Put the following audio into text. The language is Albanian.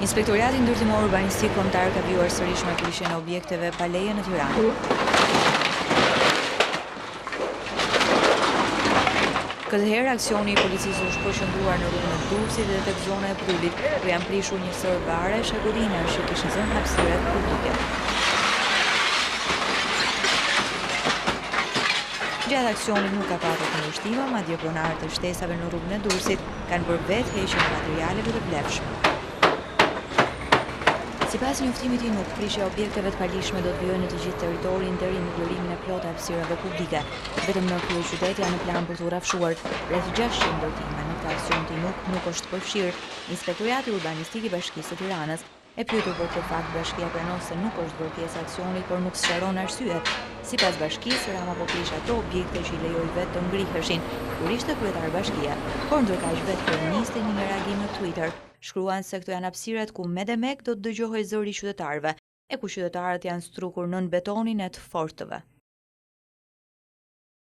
Inspektorati Ndërtimor Urbanistik Kombëtar ka vjuar sërish marrëveshjen e objekteve pa leje në Tiranë. Këtë herë aksioni i policisë është përqendruar në rrugën e Durrësit dhe tek zona e Prulit, ku janë prishur një sër bare shegullinash që kishin zënë hapësira publike. Gjatë aksionit nuk ka patur kundërshtima, madje pronarët e shtesave në rrugën e Durrësit kanë bërë vetë heqjen e materialeve të vlefshme. Sipas njoftimit i nuk, prishja e objekteve të palishme do të vijojë në të gjithë territorin deri në lirimin e plotë të hapësirave publike. Vetëm në kryeqytet janë në plan për të rrafshuar rreth 600 ndërtime. Në këtë aksion të nuk është përfshirë Inspektorati Urbanistik i Bashkisë së Tiranës. E pyetur për këtë fakt, bashkia pranon se nuk është bërë pjesë e aksionit, por nuk sqaron arsyet. Sipas bashkisë, Rama po prish ato objekte që i lejoi vetë të ngriheshin kur ishte kryetar bashkia, por ndërkaq vetë kryeministri në një reagim në Twitter shkruan se këto janë hapësirat ku me dhe mek do të dëgjohej zëri i qytetarëve, e ku qytetarët janë strukur nën betonin e të fortëve.